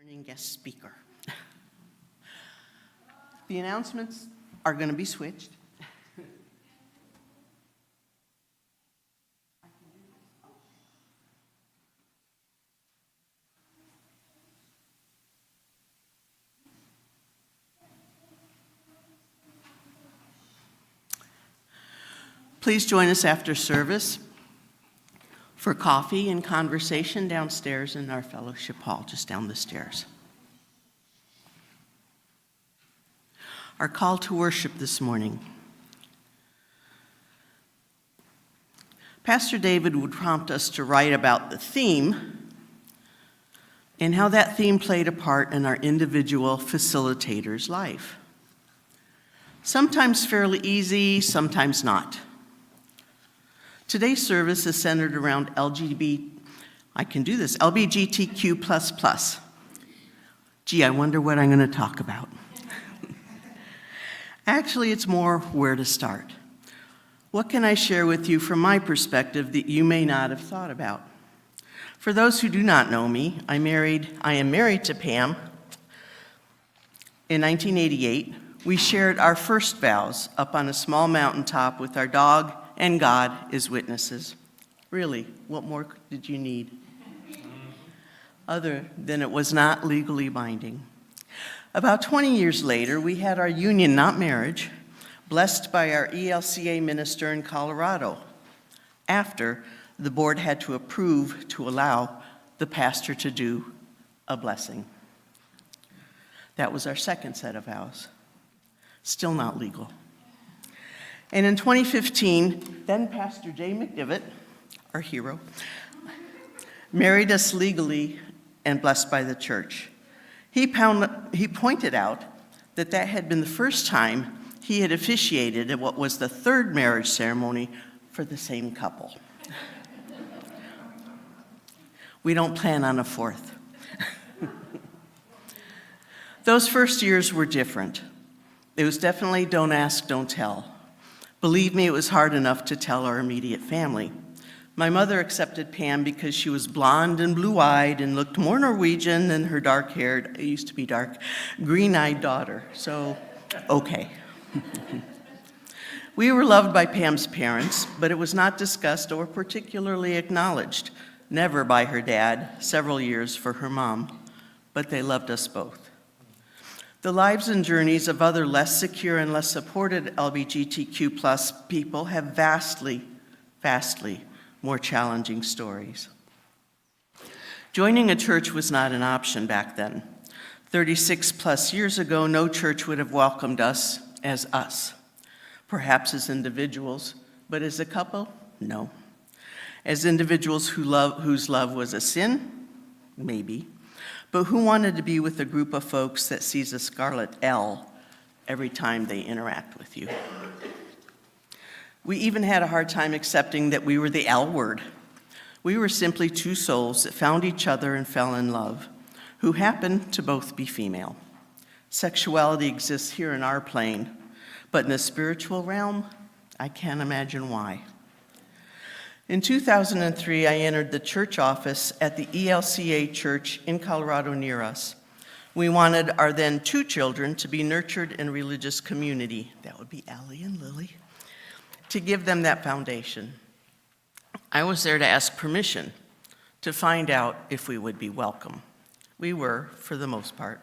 returning guest speaker. The announcements are going to be switched. Please join us after service for coffee and conversation downstairs in our fellowship hall, just down the stairs. Our call to worship this morning. Pastor David would prompt us to write about the theme and how that theme played a part in our individual facilitator's life. Sometimes fairly easy, sometimes not. Today's service is centered around LGBTQ++. Gee, I wonder what I'm going to talk about. Actually, it's more where to start. What can I share with you from my perspective that you may not have thought about? For those who do not know me, I am married to Pam. In 1988, we shared our first vows up on a small mountaintop with our dog and God as witnesses. Really, what more did you need? Other than it was not legally binding. About 20 years later, we had our union, not marriage, blessed by our ELCA minister in Colorado, after the board had to approve to allow the pastor to do a blessing. That was our second set of vows. Still not legal. And in 2015, then Pastor J. McDivitt, our hero, married us legally and blessed by the church. He pointed out that that had been the first time he had officiated at what was the third marriage ceremony for the same couple. We don't plan on a fourth. Those first years were different. It was definitely don't ask, don't tell. Believe me, it was hard enough to tell our immediate family. My mother accepted Pam because she was blonde and blue-eyed and looked more Norwegian than her dark-haired, it used to be dark, green-eyed daughter. So, okay. We were loved by Pam's parents, but it was not discussed or particularly acknowledged. Never by her dad, several years for her mom, but they loved us both. The lives and journeys of other less secure and less supported LGBTQ+ people have vastly more challenging stories. Joining a church was not an option back then. 36+ years ago, no church would have welcomed us. Perhaps as individuals, but as a couple, no. As individuals whose love was a sin, maybe. But who wanted to be with a group of folks that sees a scarlet L every time they interact with you? We even had a hard time accepting that we were the L word. We were simply two souls that found each other and fell in love, who happened to both be female. Sexuality exists here in our plane, but in the spiritual realm, I can't imagine why. In 2003, I entered the church office at the ELCA church in Colorado near us. We wanted our then two children to be nurtured in religious community. That would be Allie and Lily. To give them that foundation. I was there to ask permission to find out if we would be welcome. We were, for the most part.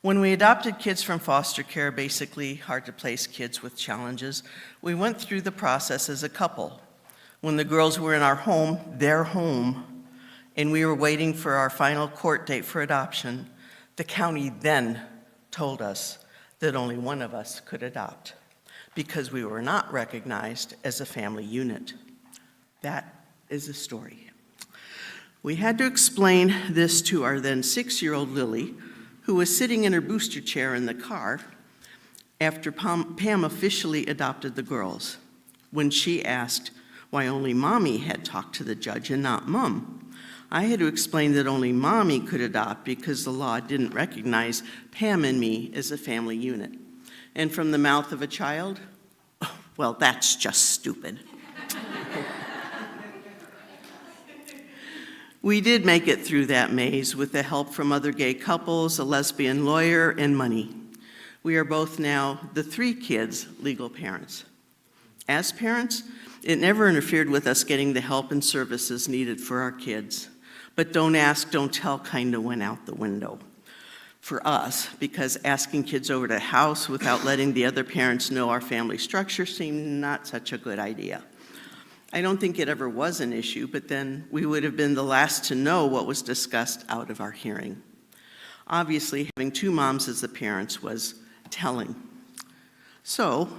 When we adopted kids from foster care, basically hard-to-place kids with challenges, we went through the process as a couple. When the girls were in our home, their home, and we were waiting for our final court date for adoption, the county then told us that only one of us could adopt because we were not recognized as a family unit. That is the story. We had to explain this to our then 6-year-old Lily, who was sitting in her booster chair in the car after Pam officially adopted the girls, when she asked why only Mommy had talked to the judge and not Mom. I had to explain that only Mommy could adopt because the law didn't recognize Pam and me as a family unit. And from the mouth of a child, well, that's just stupid. We did make it through that maze with the help from other gay couples, a lesbian lawyer, and money. We are both now the 3 kids' legal parents. As parents, it never interfered with us getting the help and services needed for our kids. But don't ask, don't tell kind of went out the window for us, because asking kids over to the house without letting the other parents know our family structure seemed not such a good idea. I don't think it ever was an issue, but then we would have been the last to know what was discussed out of our hearing. Obviously, having 2 moms as the parents was telling. So,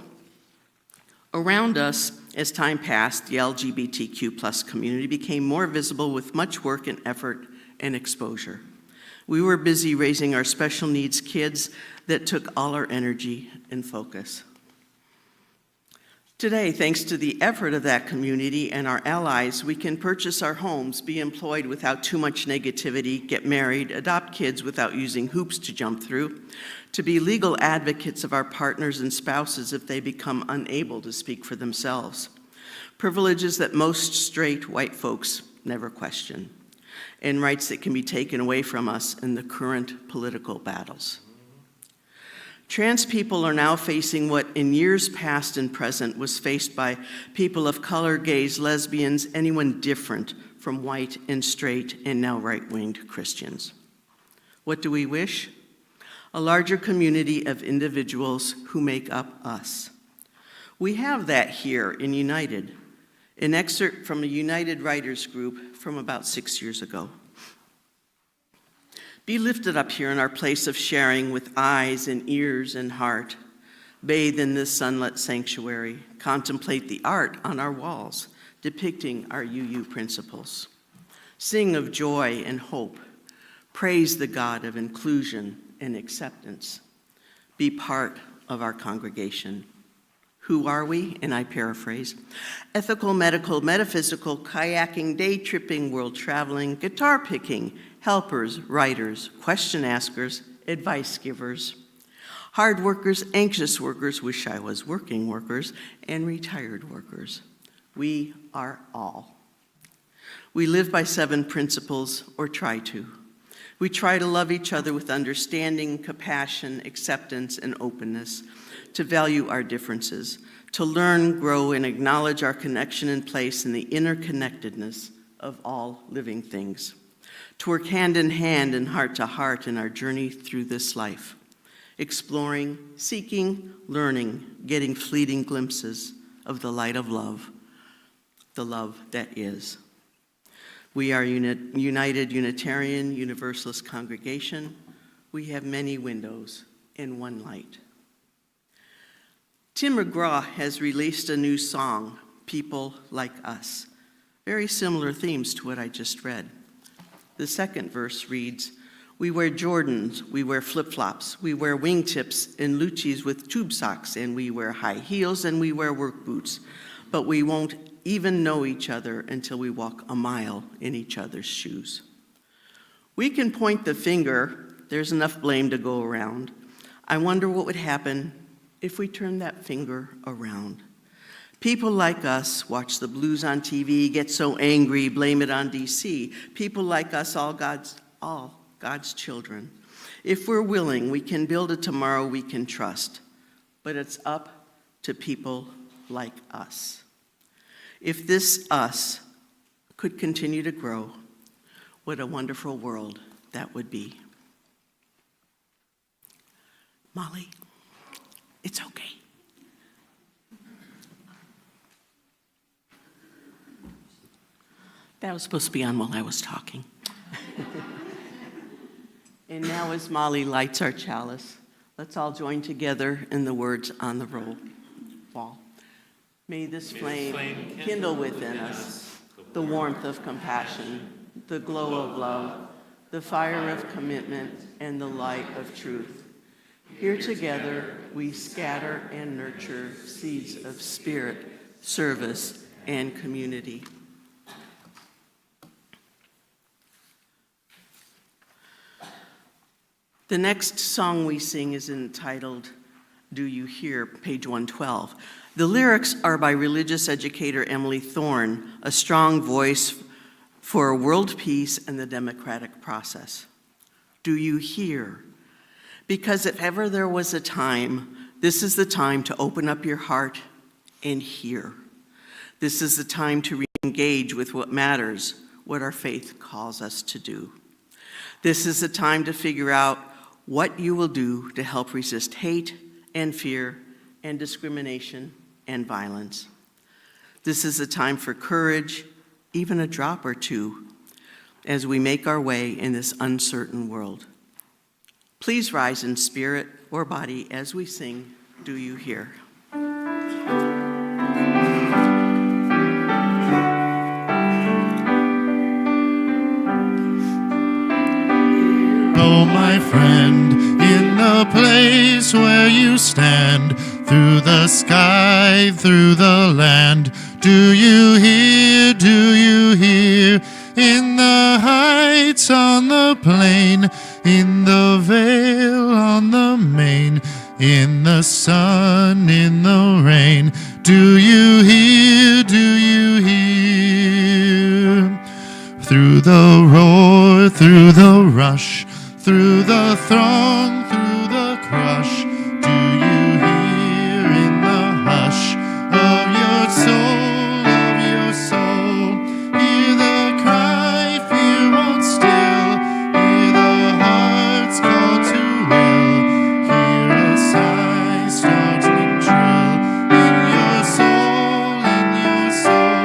around us, as time passed, the LGBTQ+ community became more visible with much work and effort and exposure. We were busy raising our special needs kids that took all our energy and focus. Today, thanks to the effort of that community and our allies, we can purchase our homes, be employed without too much negativity, get married, adopt kids without using hoops to jump through, to be legal advocates of our partners and spouses if they become unable to speak for themselves. Privileges that most straight white folks never question, and rights that can be taken away from us in the current political battles. Trans people are now facing what in years past and present was faced by people of color, gays, lesbians, anyone different from white and straight and now right-winged Christians. What do we wish? A larger community of individuals who make up us. We have that here in United, an excerpt from a United Writers group from about 6 years ago. Be lifted up here in our place of sharing with eyes and ears and heart. Bathe in this sunlit sanctuary. Contemplate the art on our walls, depicting our UU principles. Sing of joy and hope. Praise the God of inclusion and acceptance. Be part of our congregation. Who are we? And I paraphrase. Ethical, medical, metaphysical, kayaking, day tripping, world traveling, guitar picking, helpers, writers, question askers, advice givers, hard workers, anxious workers, wish I was working workers, and retired workers. We are all. We live by 7 principles, or try to. We try to love each other with understanding, compassion, acceptance, and openness, to value our differences, to learn, grow, and acknowledge our connection and place in the interconnectedness of all living things, to work hand in hand and heart to heart in our journey through this life, exploring, seeking, learning, getting fleeting glimpses of the light of love, the love that is. We are United Unitarian Universalist congregation. We have many windows and one light. Tim McGraw has released a new song, People Like Us. Very similar themes to what I just read. The second verse reads, we wear Jordans, we wear flip-flops, we wear wingtips and Lucci's with tube socks, and we wear high heels and we wear work boots, but we won't even know each other until we walk a mile in each other's shoes. We can point the finger, there's enough blame to go around. I wonder what would happen if we turned that finger around. People like us watch the blues on TV, get so angry, blame it on DC. People like us, all God's children. If we're willing, we can build a tomorrow we can trust. But it's up to people like us. If this us could continue to grow, what a wonderful world that would be. Molly, it's okay. That was supposed to be on while I was talking. And now as Molly lights our chalice, let's all join together in the words on the wall. May this flame kindle within us the warmth of compassion, the glow of love, the fire of commitment, and the light of truth. Here together we scatter and nurture seeds of spirit, service, and community. The next song we sing is entitled, Do You Hear, page 112. The lyrics are by religious educator Emily Thorne, a strong voice for world peace and the democratic process. Do you hear? Because if ever there was a time, this is the time to open up your heart and hear. This is the time to re-engage with what matters, what our faith calls us to do. This is the time to figure out what you will do to help resist hate and fear and discrimination and violence. This is a time for courage, even a drop or two, as we make our way in this uncertain world. Please rise in spirit or body as we sing, Do You Hear? Oh, my friend, in the place where you stand, through the sky, through the land, do you hear, do you hear? In the heights, on the plain, in the vale, on the main, in the sun, in the rain, do you hear, do you hear? Through the roar, through the rush, through the throng, through the crush, do you hear in the hush of your soul, of your soul? Hear the cry, fear won't still, hear the heart's call to will, hear a sigh startling trill in your soul, in your soul.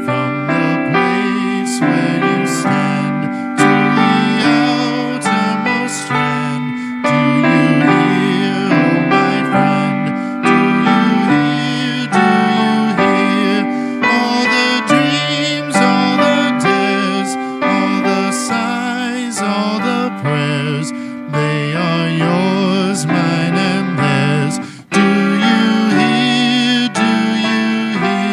From the place where you stand to the outermost land, do you hear, oh my friend? Do you hear, do you hear? All the dreams, all the dares, all the sighs, all the prayers, they are yours, mine and theirs. Do you hear, do you hear?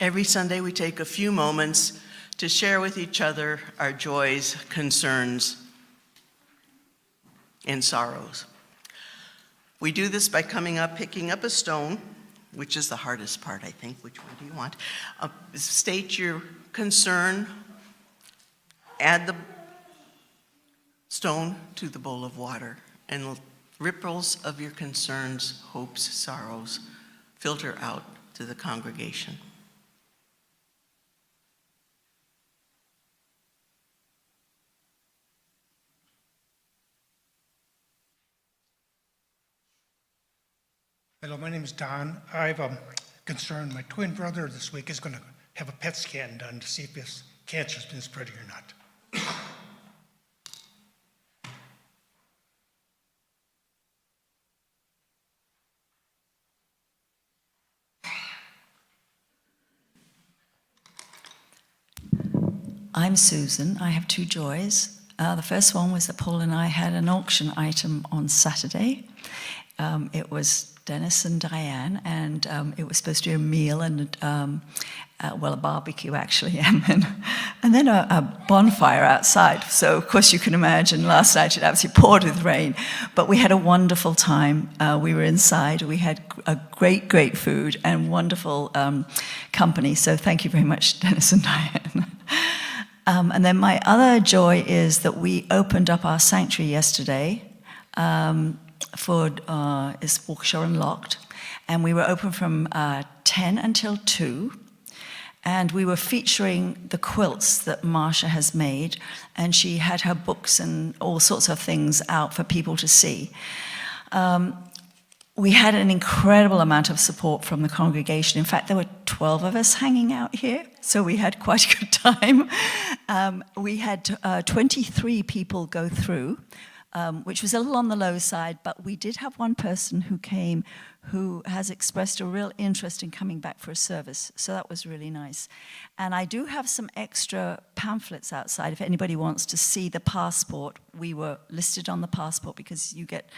Every Sunday, we take a few moments to share with each other our joys, concerns, and sorrows. We do this by picking up a stone, which is the hardest part, I think. Which one do you want? State your concern, add the stone to the bowl of water, and ripples of your concerns, hopes, sorrows filter out to the congregation. Hello, my name is Don. I have a concern. My twin brother this week is going to have a PET scan done to see if his cancer's been spreading or not. I'm Susan. I have two joys. The first one was that Paul and I had an auction item on Saturday. It was Dennis and Diane, and it was supposed to be a meal and, a barbecue actually, and then a bonfire outside. So, of course, you can imagine last night it absolutely poured with rain, but we had a wonderful time. We were inside. We had a great food and wonderful company. So thank you very much, Dennis and Diane. And then my other joy is that we opened up our sanctuary yesterday for is Waukesha Unlocked, and we were open from 10 until 2, and we were featuring the quilts that Marsha has made, and she had her books and all sorts of things out for people to see. We had an incredible amount of support from the congregation. In fact, there were 12 of us hanging out here, so we had quite a good time. We had 23 people go through, which was a little on the low side, but we did have one person who came who has expressed a real interest in coming back for a service, so that was really nice. And I do have some extra pamphlets outside if anybody wants to see the passport. We were listed on the passport because you get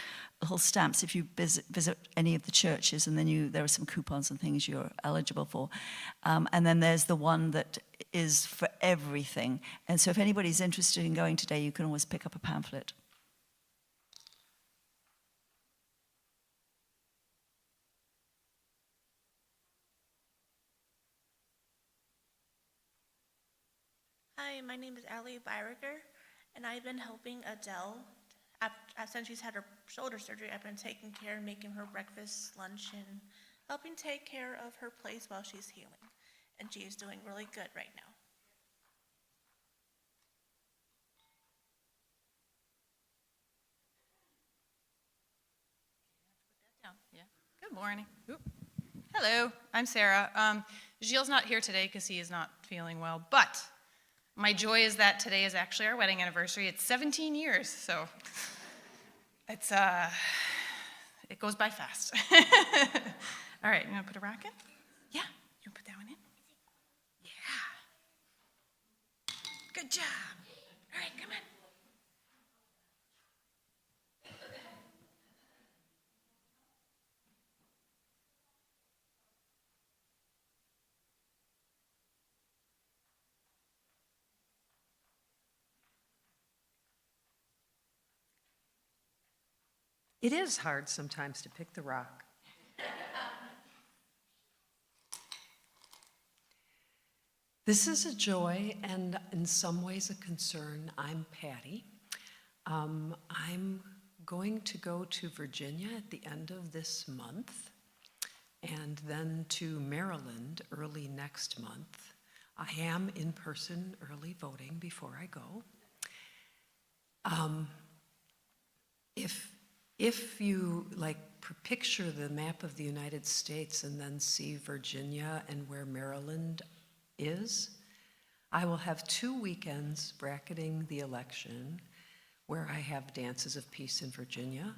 little stamps if you visit any of the churches, and then there are some coupons and things you're eligible for. And then there's the one that is for everything. And so if anybody's interested in going today, you can always pick up a pamphlet. Hi, my name is Allie Byriger, and I've been helping Adele. Since she's had her shoulder surgery, I've been taking care and making her breakfast, lunch, and helping take care of her place while she's healing. And she is doing really good right now. Yeah. Good morning. Oop. Hello, I'm Sarah. Gilles not here today because he is not feeling well, but my joy is that today is actually our wedding anniversary. It's 17 years, so it's it goes by fast. All right, you want to put a rock in? Yeah, you want to put that one in? Yeah. Good job. All right, come on. It is hard sometimes to pick the rock. This is a joy and in some ways a concern. I'm Patty. I'm going to go to Virginia at the end of this month and then to Maryland early next month. I am in person early voting before I go. If you picture the map of the United States and then see Virginia and where Maryland is, I will have 2 weekends bracketing the election where I have dances of peace in Virginia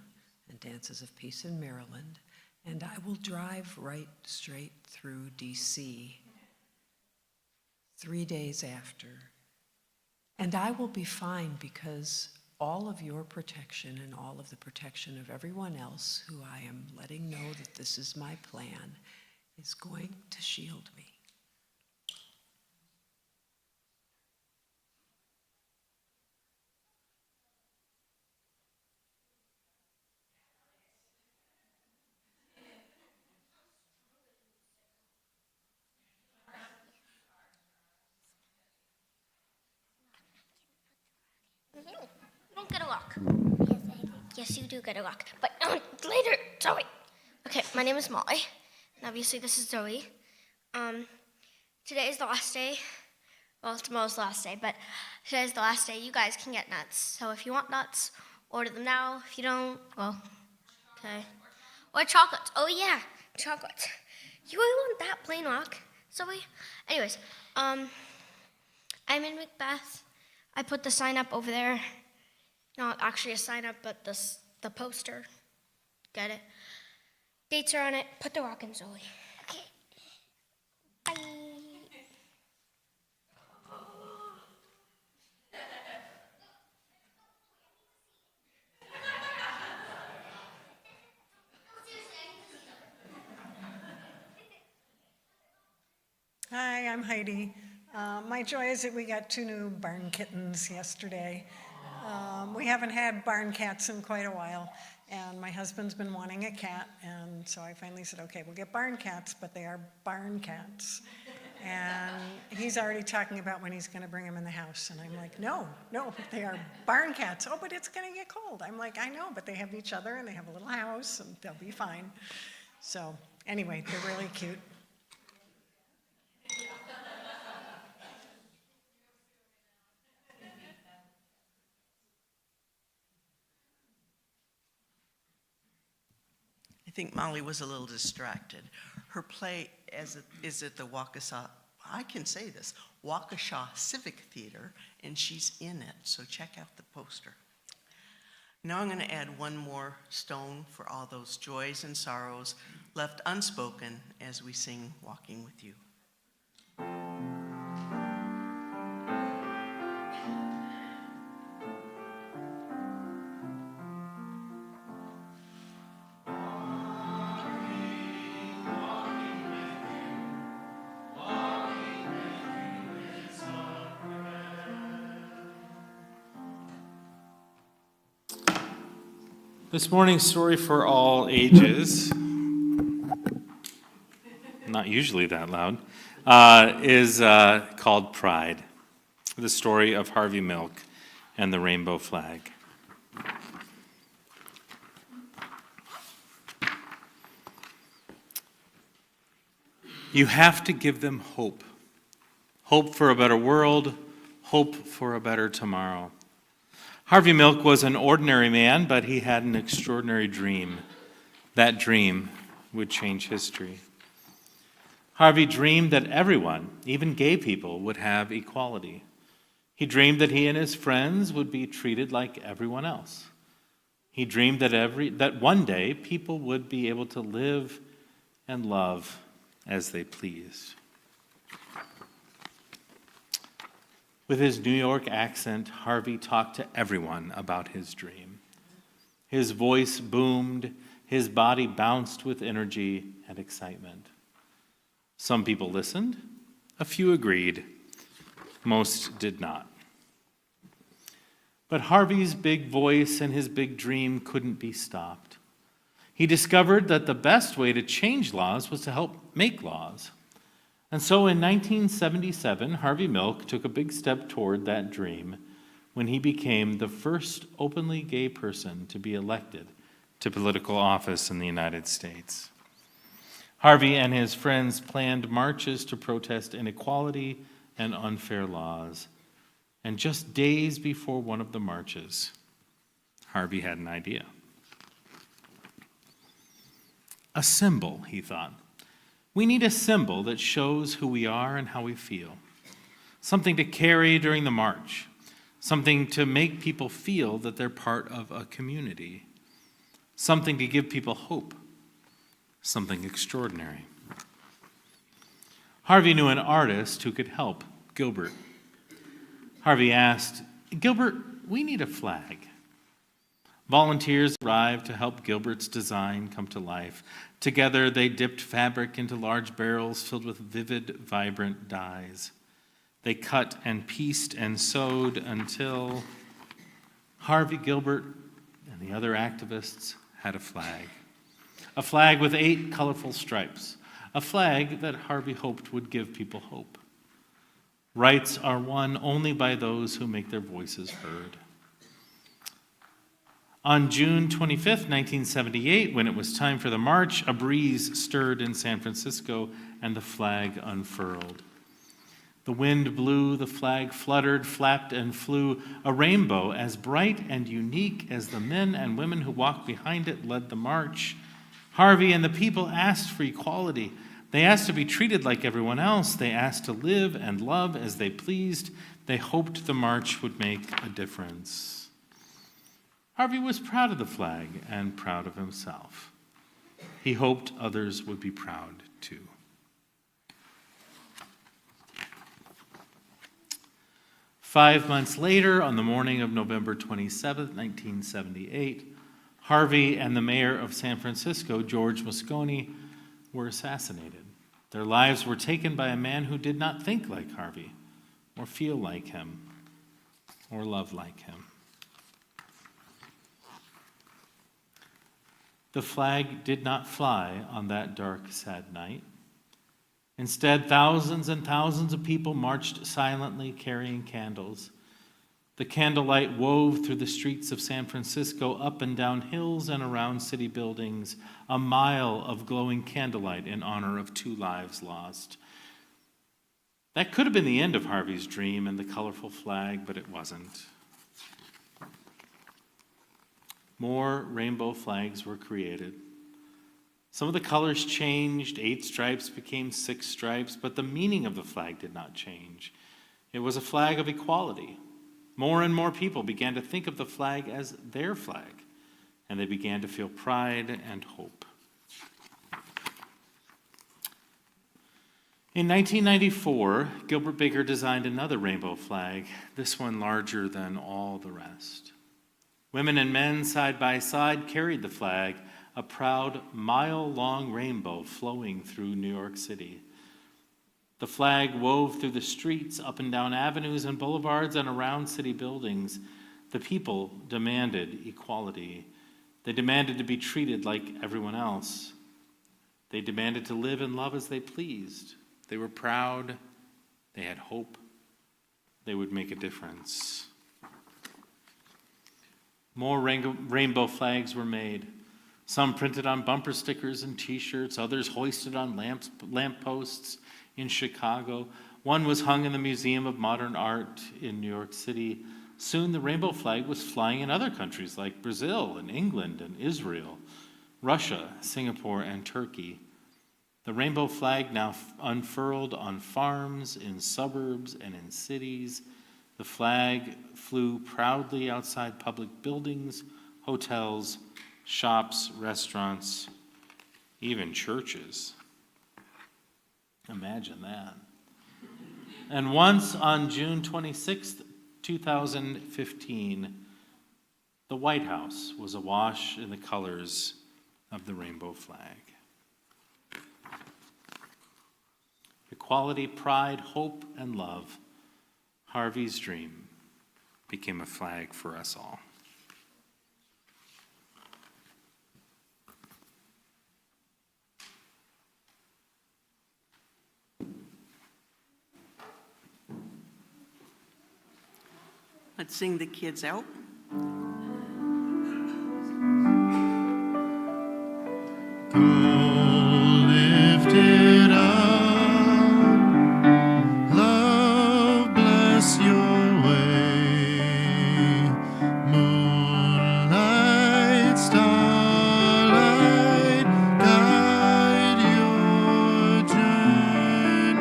and dances of peace in Maryland, and I will drive right straight through DC 3 days after. And I will be fine because all of your protection and all of the protection of everyone else who I am letting know that this is my plan is going to shield me. You don't get a lock. Yes, I do. Yes, you do get a lock. But later, Zoe. Okay, my name is Molly. And obviously, this is Zoe. Today is the last day. Well, tomorrow's the last day, but today's the last day. You guys can get nuts. So if you want nuts, order them now. If you don't, well, okay. Or chocolates. Oh, yeah, chocolates. You really want that plain lock, Zoe? Anyways, I'm in Macbeth. I put the sign up over there. Not actually a sign up, but the poster. Get it? Dates are on it. Put the rock in, Zoe. Okay. Bye. Hi, I'm Heidi. My joy is that we got 2 new barn kittens yesterday. We haven't had barn cats in quite a while, and my husband's been wanting a cat, and so I finally said, okay, we'll get barn cats, but they are barn cats. And he's already talking about when he's going to bring them in the house, and I'm like, no, they are barn cats. Oh, but it's going to get cold. I'm like, I know, but they have each other, and they have a little house, and they'll be fine. So anyway, they're really cute. I think Molly was a little distracted. Her play is at the Waukesha, I can say this, Waukesha Civic Theater, and she's in it, so check out the poster. Now I'm going to add one more stone for all those joys and sorrows left unspoken as we sing Walking with You. This morning's story for all ages, not usually that loud, is called Pride, the story of Harvey Milk and the rainbow flag. You have to give them hope. Hope for a better world, hope for a better tomorrow. Harvey Milk was an ordinary man, but he had an extraordinary dream. That dream would change history. Harvey dreamed that everyone, even gay people, would have equality. He dreamed that he and his friends would be treated like everyone else. He dreamed that one day people would be able to live and love as they pleased. With his New York accent, Harvey talked to everyone about his dream. His voice boomed, his body bounced with energy and excitement. Some people listened, a few agreed, most did not. But Harvey's big voice and his big dream couldn't be stopped. He discovered that the best way to change laws was to help make laws. And so in 1977, Harvey Milk took a big step toward that dream when he became the first openly gay person to be elected to political office in the United States. Harvey and his friends planned marches to protest inequality and unfair laws. And just days before one of the marches, Harvey had an idea. A symbol, he thought. We need a symbol that shows who we are and how we feel. Something to carry during the march. Something to make people feel that they're part of a community. Something to give people hope. Something extraordinary. Harvey knew an artist who could help, Gilbert. Harvey asked, "Gilbert, we need a flag." Volunteers arrived to help Gilbert's design come to life. Together, they dipped fabric into large barrels filled with vivid, vibrant dyes. They cut and pieced and sewed until Harvey, Gilbert, and the other activists had a flag. A flag with 8 colorful stripes. A flag that Harvey hoped would give people hope. Rights are won only by those who make their voices heard. On June 25th, 1978, when it was time for the march, a breeze stirred in San Francisco and the flag unfurled. The wind blew, the flag fluttered, flapped, and flew. A rainbow as bright and unique as the men and women who walked behind it led the march. Harvey and the people asked for equality. They asked to be treated like everyone else. They asked to live and love as they pleased. They hoped the march would make a difference. Harvey was proud of the flag and proud of himself. He hoped others would be proud too. Five months later, on the morning of November 27, 1978, Harvey and the mayor of San Francisco, George Moscone, were assassinated. Their lives were taken by a man who did not think like Harvey, or feel like him, or love like him. The flag did not fly on that dark, sad night. Instead, thousands and thousands of people marched silently, carrying candles. The candlelight wove through the streets of San Francisco, up and down hills and around city buildings, a mile of glowing candlelight in honor of 2 lives lost. That could have been the end of Harvey's dream and the colorful flag, but it wasn't. More rainbow flags were created. Some of the colors changed. 8 stripes became 6 stripes, but the meaning of the flag did not change. It was a flag of equality. More and more people began to think of the flag as their flag, and they began to feel pride and hope. In 1994, Gilbert Baker designed another rainbow flag, this one larger than all the rest. Women and men side by side carried the flag, a proud mile-long rainbow flowing through New York City. The flag wove through the streets, up and down avenues and boulevards, and around city buildings. The people demanded equality. They demanded to be treated like everyone else. They demanded to live and love as they pleased. They were proud. They had hope. They would make a difference. More rainbow flags were made. Some printed on bumper stickers and T-shirts, others hoisted on lampposts in Chicago. One was hung in the Museum of Modern Art in New York City. Soon the rainbow flag was flying in other countries like Brazil and England and Israel, Russia, Singapore, and Turkey. The rainbow flag now unfurled on farms, in suburbs, and in cities. The flag flew proudly outside public buildings, hotels, shops, restaurants, even churches. Imagine that. And once on June 26th, 2015, the White House was awash in the colors of the rainbow flag. Equality, pride, hope, and love, Harvey's dream became a flag for us all. Let's sing the kids out. Go lifted up, love bless your way, moonlight, starlight, guide your journey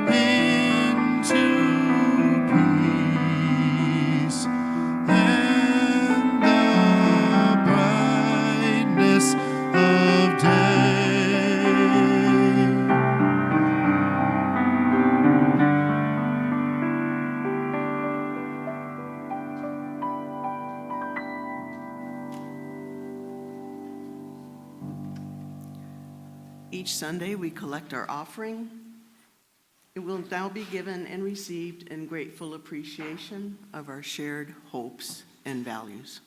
into peace and the brightness of day. Each Sunday, we collect our offering. It will now be given and received in grateful appreciation of our shared hopes and values.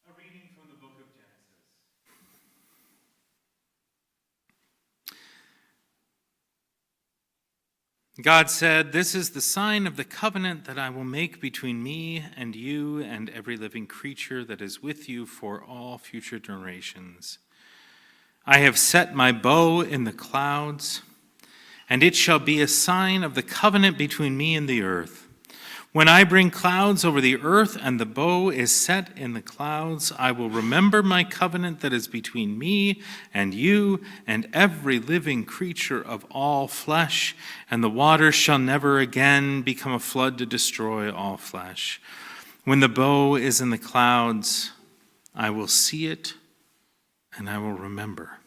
A reading from the book of Genesis. God said, "This is the sign of the covenant that I will make between me and you and every living creature that is with you for all future generations. I have set my bow in the clouds, and it shall be a sign of the covenant between me and the earth. When I bring clouds over the earth and the bow is set in the clouds, I will remember my covenant that is between me and you and every living creature of all flesh, and the waters shall never again become a flood to destroy all flesh. When the bow is in the clouds, I will see it and I will remember.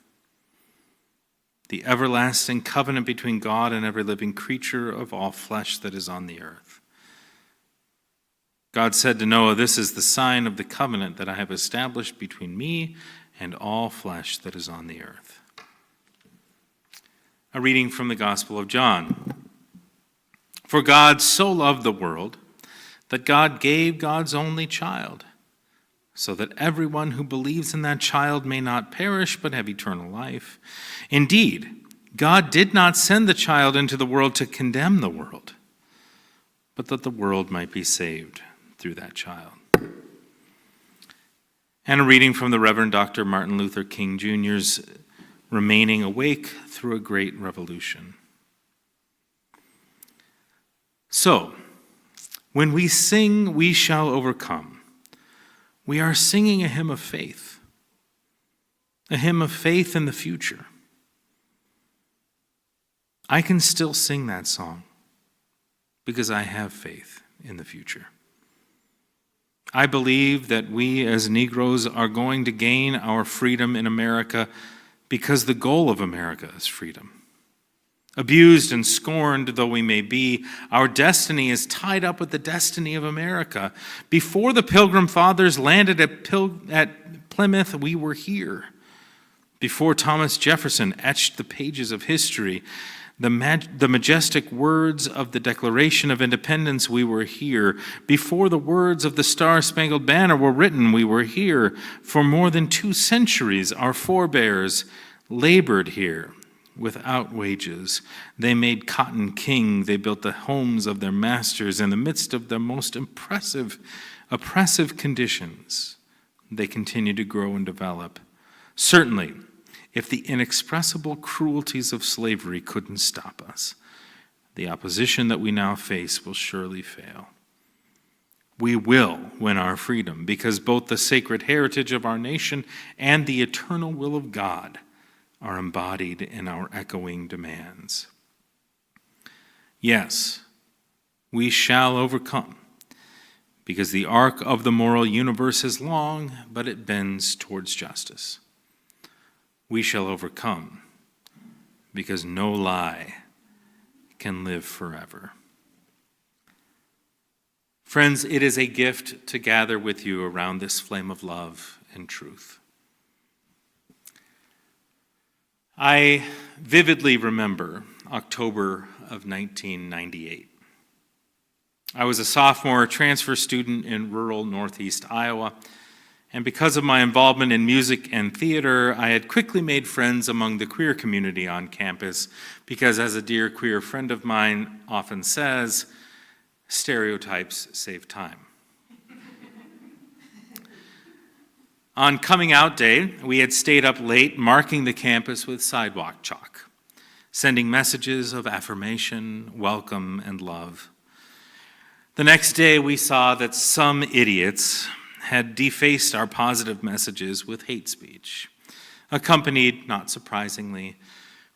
the everlasting covenant between God and every living creature of all flesh that is on the earth. God said to Noah, "This is the sign of the covenant that I have established between me and all flesh that is on the earth." A reading from the Gospel of John. For God so loved the world that God gave God's only child, so that everyone who believes in that child may not perish but have eternal life. Indeed, God did not send the child into the world to condemn the world, but that the world might be saved through that child. And a reading from the Reverend Dr. Martin Luther King Jr.'s Remaining Awake Through a Great Revolution. So, when we sing, "We shall overcome," we are singing a hymn of faith in the future. I can still sing that song because I have faith in the future. I believe that we as Negroes are going to gain our freedom in America because the goal of America is freedom. Abused and scorned though we may be, our destiny is tied up with the destiny of America. Before the Pilgrim Fathers landed at Plymouth, we were here. Before Thomas Jefferson etched the pages of history, the majestic words of the Declaration of Independence, we were here. Before the words of the Star-Spangled Banner were written, we were here. For more than 2 centuries, our forebears labored here without wages. They made cotton king. They built the homes of their masters in the midst of the most oppressive conditions. They continue to grow and develop. Certainly, if the inexpressible cruelties of slavery couldn't stop us, the opposition that we now face will surely fail. We will win our freedom because both the sacred heritage of our nation and the eternal will of God are embodied in our echoing demands. Yes, we shall overcome because the arc of the moral universe is long, but it bends towards justice. We shall overcome because no lie can live forever. Friends, it is a gift to gather with you around this flame of love and truth. I vividly remember October of 1998. I was a sophomore transfer student in rural northeast Iowa, and because of my involvement in music and theater, I had quickly made friends among the queer community on campus because, as a dear queer friend of mine often says, stereotypes save time. On coming out day, we had stayed up late marking the campus with sidewalk chalk, sending messages of affirmation, welcome, and love. The next day, we saw that some idiots had defaced our positive messages with hate speech, accompanied, not surprisingly,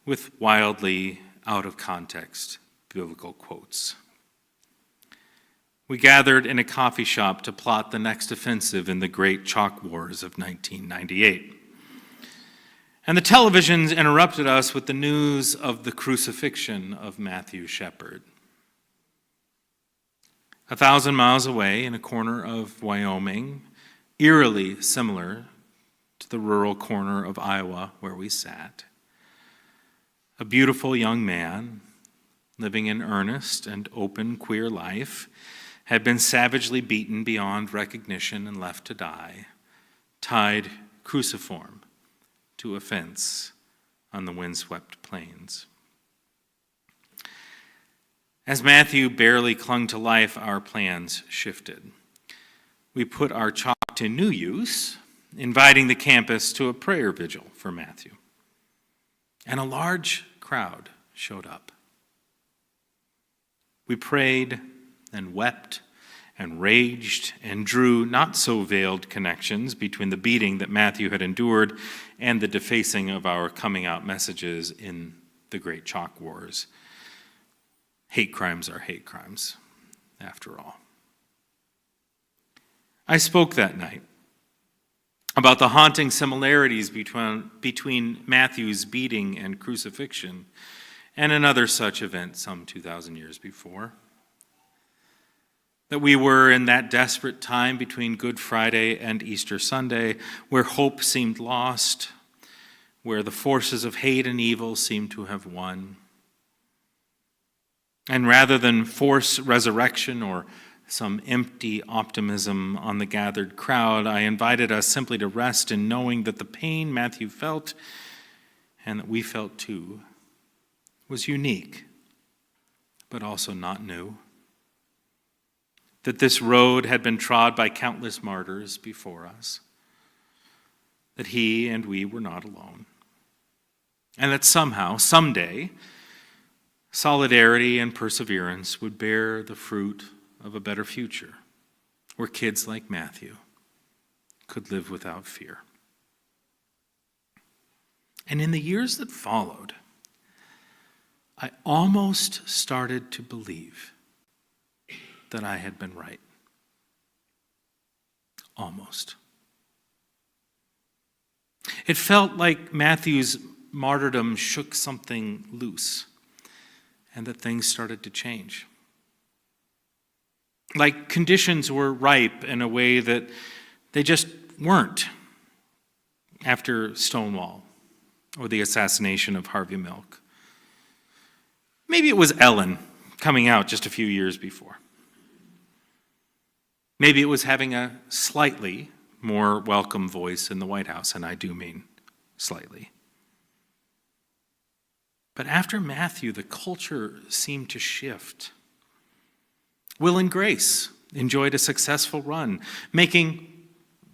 with wildly out-of-context biblical quotes. We gathered in a coffee shop to plot the next offensive in the Great Chalk Wars of 1998. And the televisions interrupted us with the news of the crucifixion of Matthew Shepard. 1,000 miles away in a corner of Wyoming, eerily similar to the rural corner of Iowa where we sat, a beautiful young man living an earnest and open queer life had been savagely beaten beyond recognition and left to die, tied cruciform to a fence on the windswept plains. As Matthew barely clung to life, our plans shifted. We put our chalk to new use, inviting the campus to a prayer vigil for Matthew. And a large crowd showed up. We prayed and wept and raged and drew not so veiled connections between the beating that Matthew had endured and the defacing of our coming out messages in the Great Chalk Wars. Hate crimes are hate crimes, after all. I spoke that night. about the haunting similarities between Matthew's beating and crucifixion and another such event some 2,000 years before. That we were in that desperate time between Good Friday and Easter Sunday, where hope seemed lost, where the forces of hate and evil seemed to have won. And rather than force resurrection or some empty optimism on the gathered crowd, I invited us simply to rest in knowing that the pain Matthew felt, and that we felt too, was unique, but also not new. That this road had been trod by countless martyrs before us, that he and we were not alone, and that somehow, someday, solidarity and perseverance would bear the fruit of a better future, where kids like Matthew could live without fear. And in the years that followed, I almost started to believe that I had been right. Almost. It felt like Matthew's martyrdom shook something loose, and that things started to change. Like conditions were ripe in a way that they just weren't after Stonewall or the assassination of Harvey Milk. Maybe it was Ellen coming out just a few years before. Maybe it was having a slightly more welcome voice in the White House, and I do mean slightly. But after Matthew, the culture seemed to shift. Will and Grace enjoyed a successful run, making,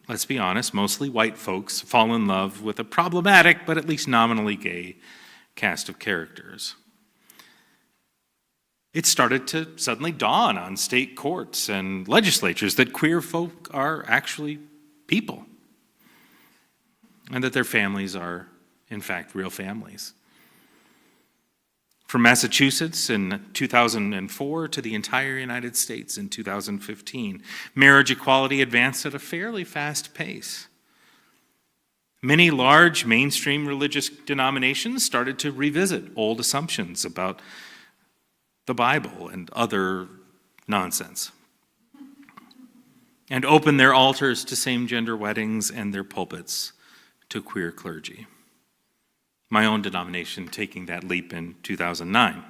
let's be honest, mostly white folks fall in love with a problematic, but at least nominally gay cast of characters. It started to suddenly dawn on state courts and legislatures that queer folk are actually people, and that their families are, in fact, real families. From Massachusetts in 2004 to the entire United States in 2015, marriage equality advanced at a fairly fast pace. Many large mainstream religious denominations started to revisit old assumptions about the Bible and other nonsense, and open their altars to same-gender weddings and their pulpits to queer clergy. My own denomination taking that leap in 2009.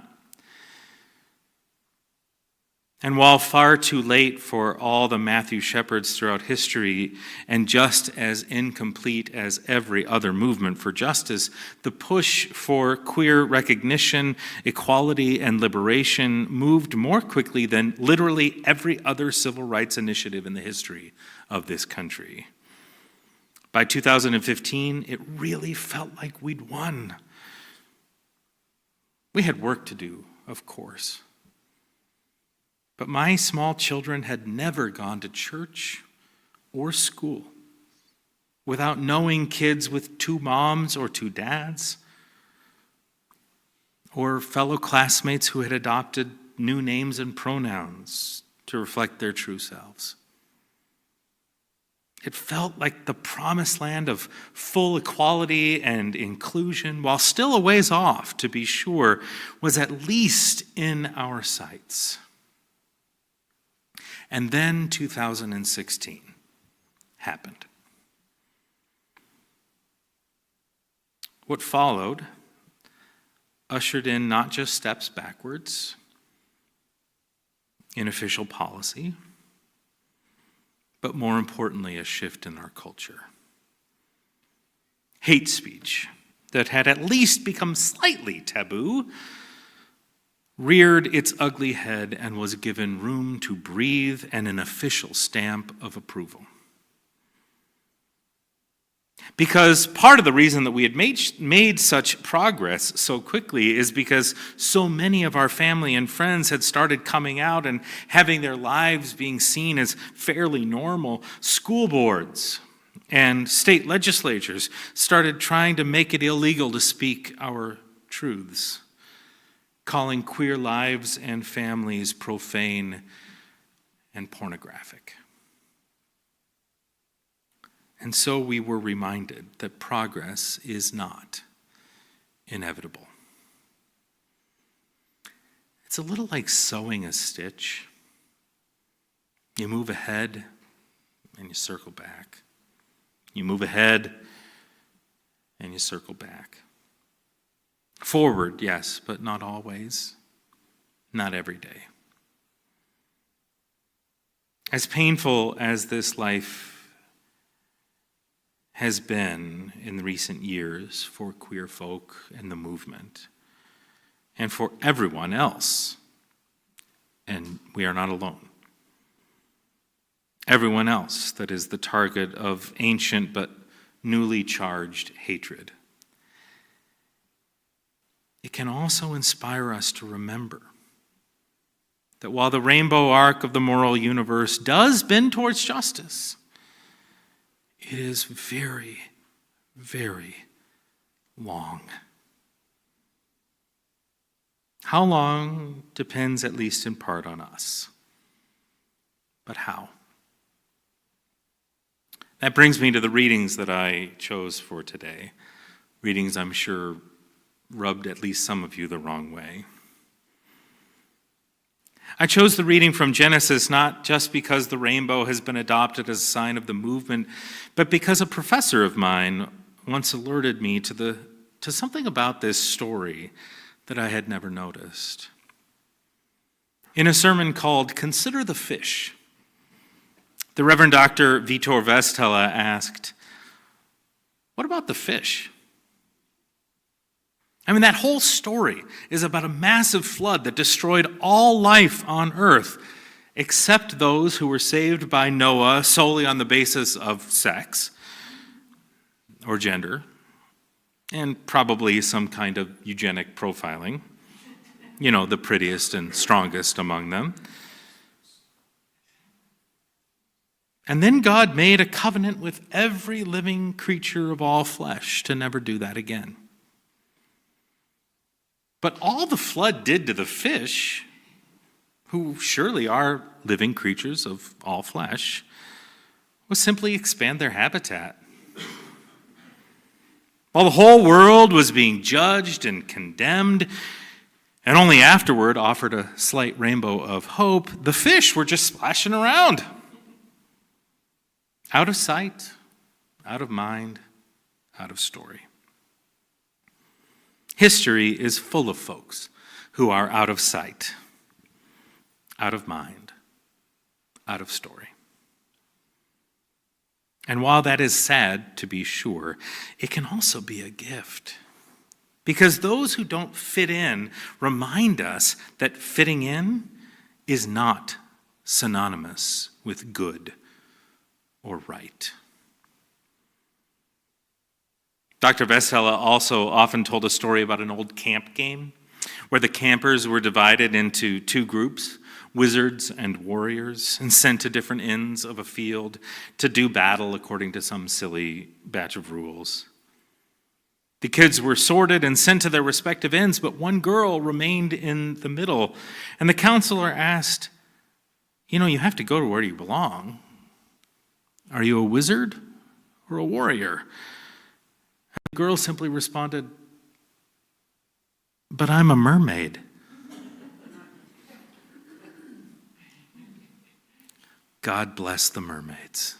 And while far too late for all the Matthew Shepards throughout history, and just as incomplete as every other movement for justice, the push for queer recognition, equality, and liberation moved more quickly than literally every other civil rights initiative in the history of this country. By 2015, it really felt like we'd won. We had work to do, of course. But my small children had never gone to church or school without knowing kids with two moms or two dads, or fellow classmates who had adopted new names and pronouns to reflect their true selves. It felt like the promised land of full equality and inclusion, while still a ways off, to be sure, was at least in our sights. And then 2016 happened. What followed ushered in not just steps backwards in official policy, but more importantly, a shift in our culture. Hate speech that had at least become slightly taboo reared its ugly head and was given room to breathe and an official stamp of approval. Because part of the reason that we had made such progress so quickly is because so many of our family and friends had started coming out and having their lives being seen as fairly normal. School boards and state legislatures started trying to make it illegal to speak our truths, calling queer lives and families profane and pornographic. And so we were reminded that progress is not inevitable. It's a little like sewing a stitch. You move ahead and you circle back. You move ahead and you circle back. Forward, yes, but not always, not every day. As painful as this life has been in recent years for queer folk and the movement, and for everyone else, and we are not alone, everyone else that is the target of ancient but newly charged hatred, it can also inspire us to remember that while the rainbow arc of the moral universe does bend towards justice, it is very, very long. How long depends at least in part on us. But how? That brings me to the readings that I chose for today. Readings I'm sure rubbed at least some of you the wrong way. I chose the reading from Genesis not just because the rainbow has been adopted as a sign of the movement, but because a professor of mine once alerted me to something about this story that I had never noticed. In a sermon called Consider the Fish, the Reverend Dr. Vitor Vestela asked, what about the fish? I mean, that whole story is about a massive flood that destroyed all life on earth, except those who were saved by Noah solely on the basis of sex or gender, and probably some kind of eugenic profiling. You know, the prettiest and strongest among them. And then God made a covenant with every living creature of all flesh to never do that again. But all the flood did to the fish, who surely are living creatures of all flesh, was simply expand their habitat. While the whole world was being judged and condemned, and only afterward offered a slight rainbow of hope, the fish were just splashing around. Out of sight, out of mind, out of story. History is full of folks who are out of sight, out of mind, out of story. And while that is sad, to be sure, it can also be a gift. Because those who don't fit in remind us that fitting in is not synonymous with good or right. Dr. Vestela also often told a story about an old camp game where the campers were divided into two groups, wizards and warriors, and sent to different ends of a field to do battle according to some silly batch of rules. The kids were sorted and sent to their respective ends, but one girl remained in the middle. And the counselor asked, you have to go to where you belong. Are you a wizard or a warrior? And the girl simply responded, but I'm a mermaid. God bless the mermaids,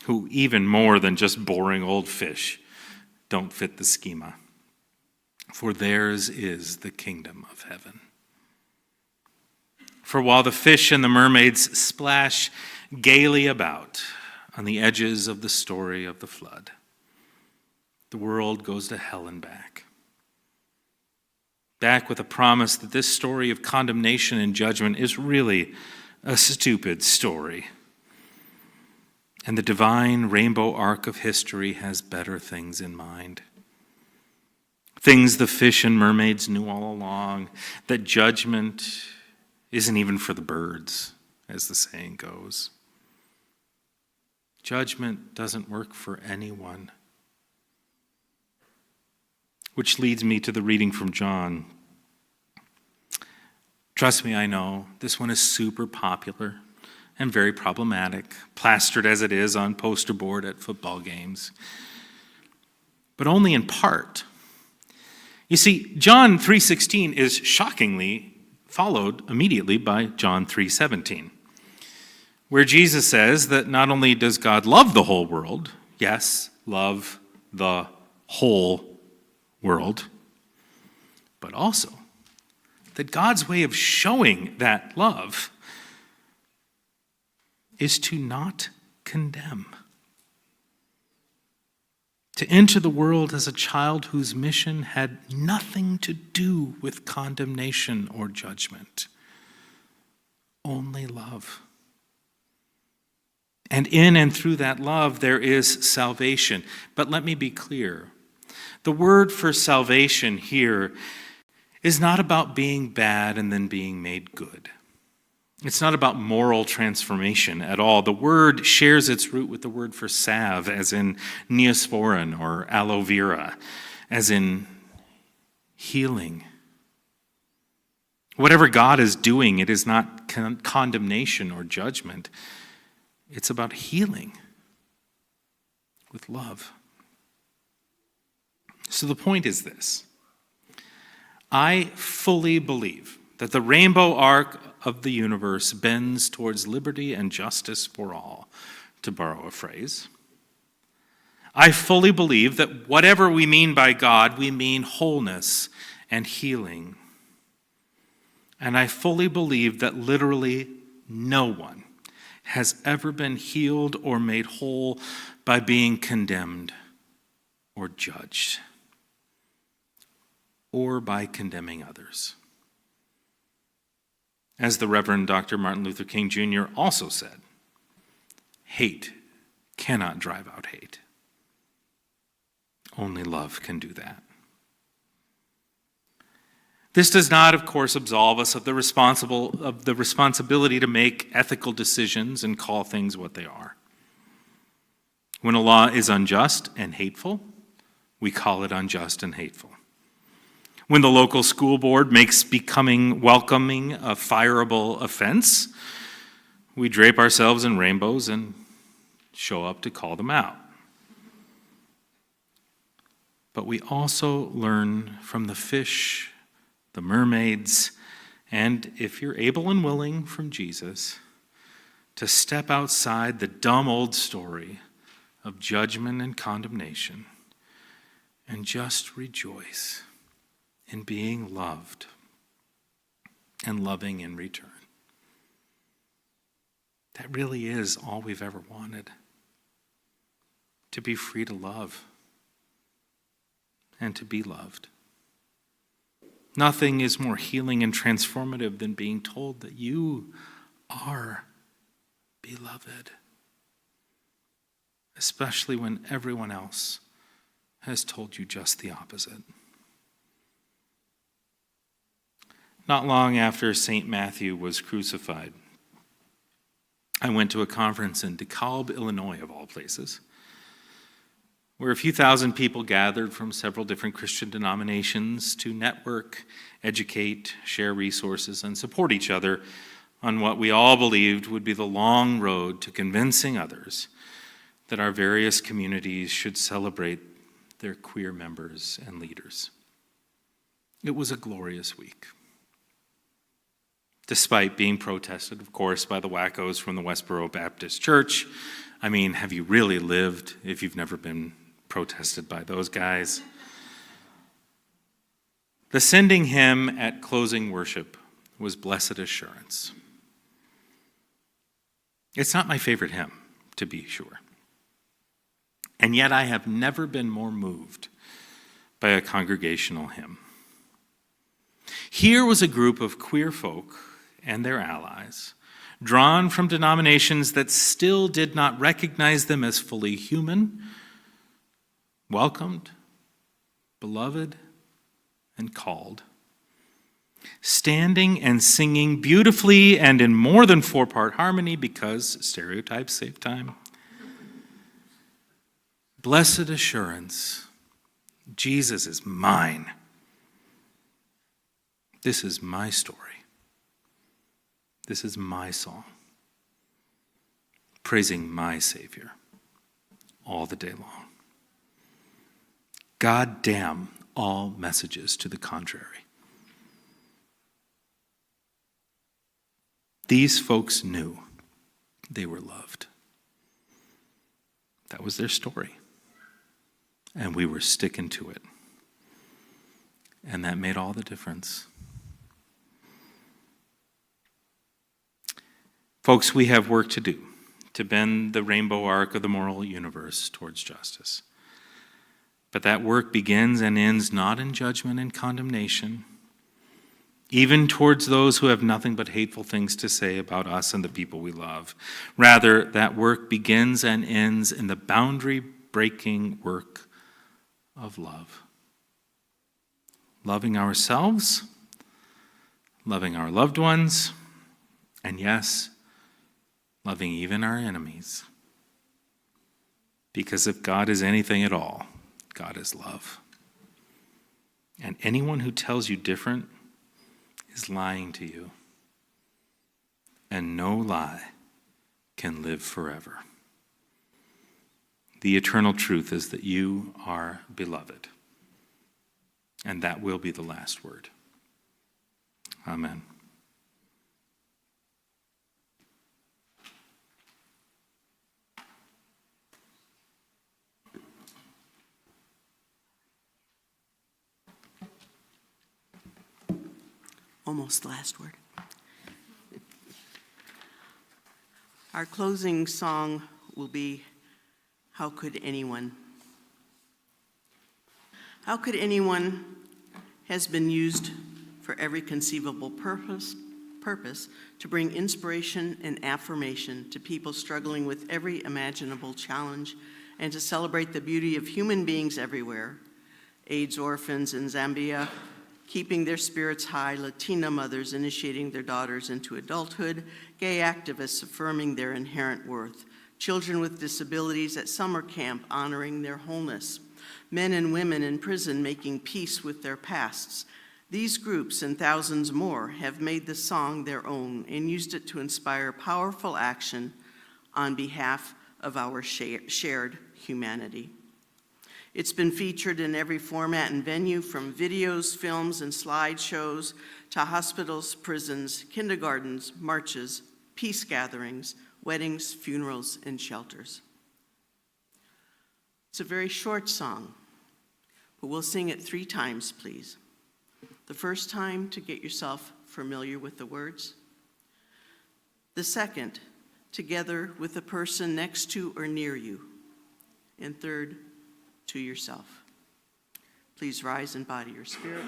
who even more than just boring old fish don't fit the schema, for theirs is the kingdom of heaven. For while the fish and the mermaids splash gaily about on the edges of the story of the flood, the world goes to hell and back. Back with a promise that this story of condemnation and judgment is really a stupid story. And the divine rainbow arc of history has better things in mind. Things the fish and mermaids knew all along, that judgment isn't even for the birds, as the saying goes. Judgment doesn't work for anyone. Which leads me to the reading from John. Trust me, I know, this one is super popular. and very problematic, plastered as it is on poster board at football games, but only in part. You see, John 3:16 is shockingly followed immediately by John 3:17, where Jesus says that not only does God love the whole world, yes, love the whole world, but also that God's way of showing that love is to not condemn. To enter the world as a child whose mission had nothing to do with condemnation or judgment, only love. And in and through that love, there is salvation. But let me be clear. The word for salvation here is not about being bad and then being made good. It's not about moral transformation at all. The word shares its root with the word for salve, as in neosporin, or aloe vera, as in healing. Whatever God is doing, it is not condemnation or judgment. It's about healing with love. So the point is this. I fully believe that the rainbow arc of the universe bends towards liberty and justice for all, to borrow a phrase. I fully believe that whatever we mean by God, we mean wholeness and healing. And I fully believe that literally no one has ever been healed or made whole by being condemned or judged, or by condemning others. As the Reverend Dr. Martin Luther King Jr. also said, hate cannot drive out hate. Only love can do that. This does not, of course, absolve us of the responsibility to make ethical decisions and call things what they are. When a law is unjust and hateful, we call it unjust and hateful. When the local school board makes becoming welcoming a fireable offense, we drape ourselves in rainbows and show up to call them out. But we also learn from the fish, the mermaids, and, if you're able and willing, from Jesus, to step outside the dumb old story of judgment and condemnation and just rejoice in being loved and loving in return. That really is all we've ever wanted. To be free to love and to be loved. Nothing is more healing and transformative than being told that you are beloved, especially when everyone else has told you just the opposite. Not long after St. Matthew was crucified, I went to a conference in DeKalb, Illinois, of all places, where a few thousand people gathered from several different Christian denominations to network, educate, share resources, and support each other on what we all believed would be the long road to convincing others that our various communities should celebrate their queer members and leaders. It was a glorious week. Despite being protested, of course, by the wackos from the Westboro Baptist Church. I mean, have you really lived if you've never been protested by those guys? The sending hymn at closing worship was Blessed Assurance. It's not my favorite hymn, to be sure. And yet I have never been more moved by a congregational hymn. Here was a group of queer folk and their allies, drawn from denominations that still did not recognize them as fully human, welcomed, beloved, and called, standing and singing beautifully and in more than 4-part harmony, because stereotypes save time. Blessed assurance, Jesus is mine. This is my story. This is my song. praising my Savior all the day long. God damn all messages to the contrary. These folks knew they were loved. That was their story. And we were sticking to it. And that made all the difference. Folks, we have work to do to bend the rainbow arc of the moral universe towards justice. But that work begins and ends not in judgment and condemnation, even towards those who have nothing but hateful things to say about us and the people we love. Rather, that work begins and ends in the boundary-breaking work of love. Loving ourselves, loving our loved ones, and yes, loving even our enemies. Because if God is anything at all, God is love. And anyone who tells you different is lying to you. And no lie can live forever. The eternal truth is that you are beloved. And that will be the last word. Amen. Almost the last word. Our closing song will be, How Could Anyone? How could anyone has been used for every conceivable purpose to bring inspiration and affirmation to people struggling with every imaginable challenge and to celebrate the beauty of human beings everywhere. AIDS orphans in Zambia, keeping their spirits high, Latina mothers initiating their daughters into adulthood, gay activists affirming their inherent worth, children with disabilities at summer camp honoring their wholeness, men and women in prison making peace with their pasts. These groups and thousands more have made the song their own and used it to inspire powerful action on behalf of our shared humanity. It's been featured in every format and venue, from videos, films, and slideshows to hospitals, prisons, kindergartens, marches, peace gatherings, weddings, funerals, and shelters. It's a very short song, but we'll sing it 3 times, please. The first time to get yourself familiar with the words. The second, together with the person next to or near you. And third, to yourself. Please rise and body your spirit.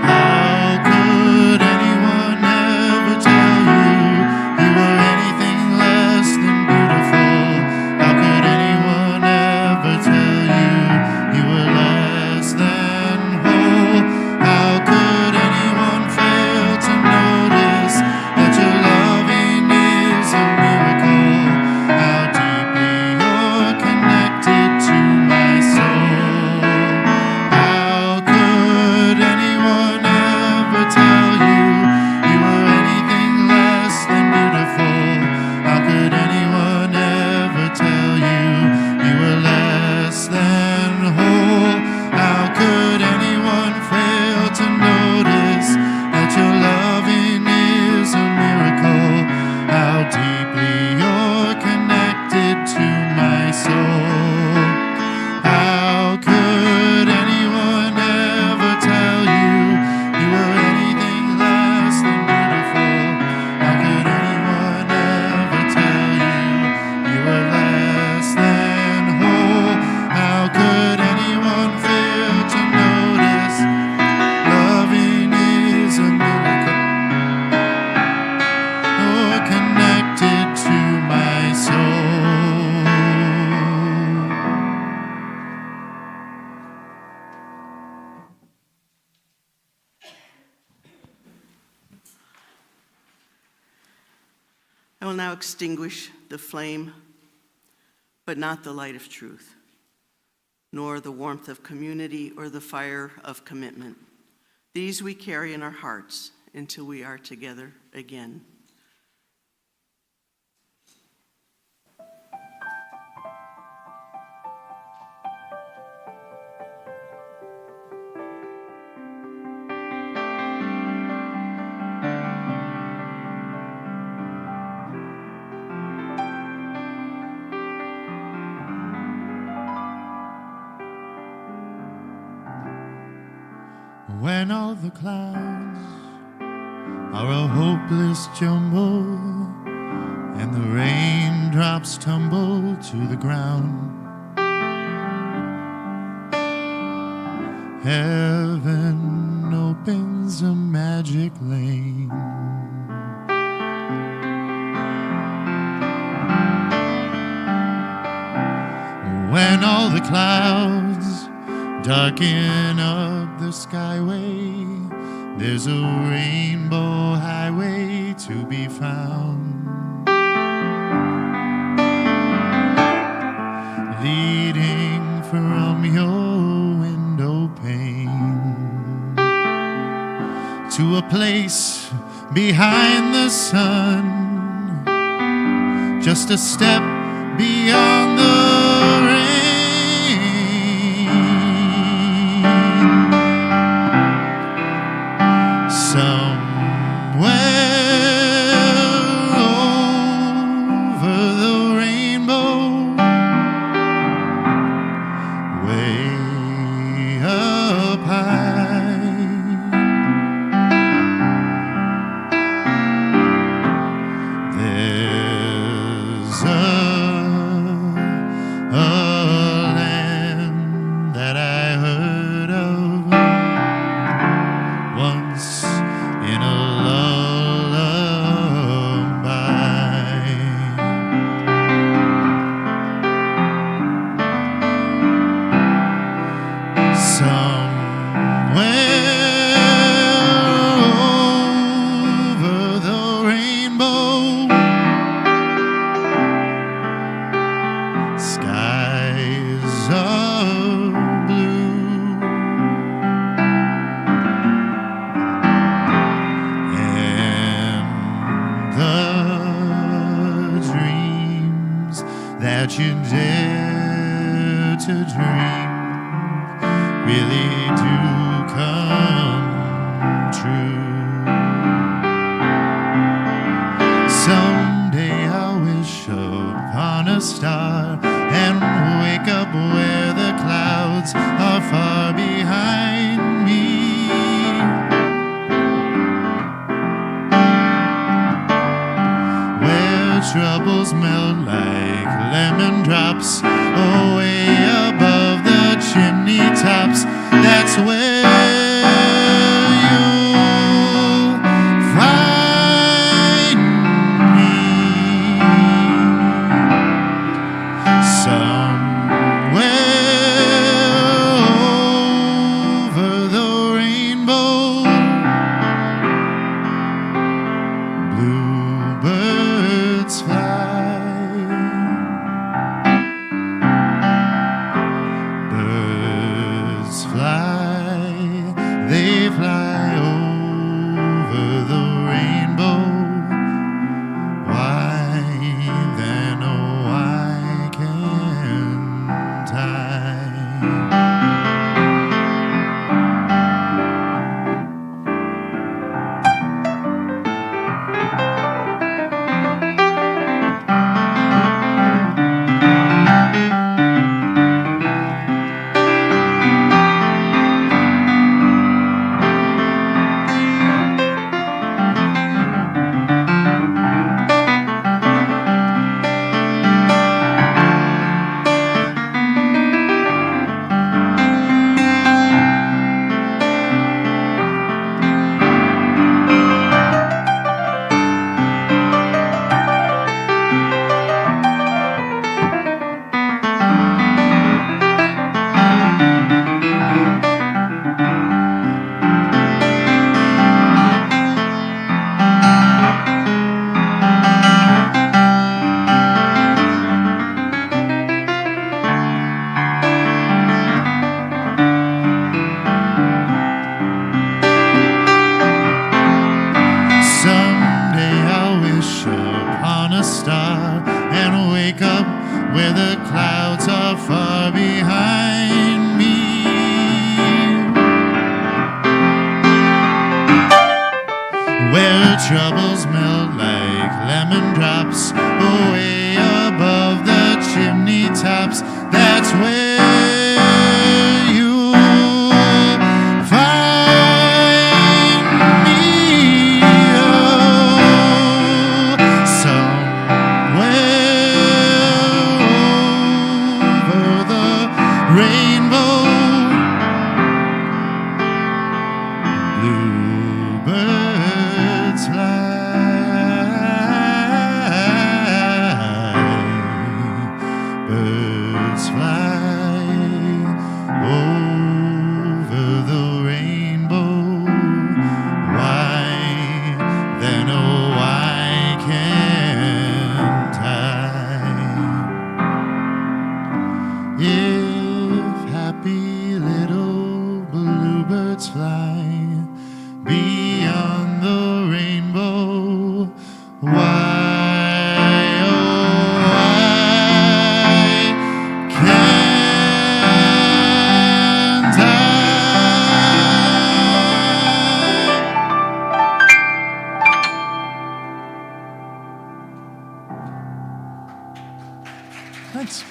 How could anyone ever tell you were anything less than beautiful? How could anyone ever tell you were less than whole? How could anyone fail to notice that your loving is a miracle? How deeply you're connected to my soul. How could anyone ever tell you were anything less than beautiful? How could anyone ever tell you were less than whole? How could anyone fail to notice that your loving is a miracle? How deeply you're connected to my soul. How could anyone ever tell you were anything less than beautiful? How could anyone ever tell you were less than whole? How could anyone fail to notice loving is a miracle? You're connected to my soul. I will now extinguish the flame, but not the light of truth, nor the warmth of community or the fire of commitment. These we carry in our hearts until we are together again. When all the clouds are a hopeless jumble and the raindrops tumble to the ground, heaven opens a magic lane. When all the clouds darken up the skyway, there's a rainbow highway to be found, leading from your window pane to a place behind the sun, just a step beyond the rain. Somewhere over the rainbow, way up high, there's a land that I heard of once in a lullaby. Somewhere over the rainbow, skies are blue, and the dreams that you dare to dream really do come true. Someday I'll wish upon a star and wake up where the clouds are far behind me, where troubles melt like lemon drops away above the chimney tops. That's where you'll find me. Somewhere over the rainbow, bluebirds fly, birds fly like lemon drops away above the chimney tops. That's where you'll find me, oh, somewhere over the rainbow. Bluebirds fly, birds fly over the rainbow. Why then, oh, why can't I? If happy little bluebirds fly beyond the rainbow, why, oh, why can't I? Thanks.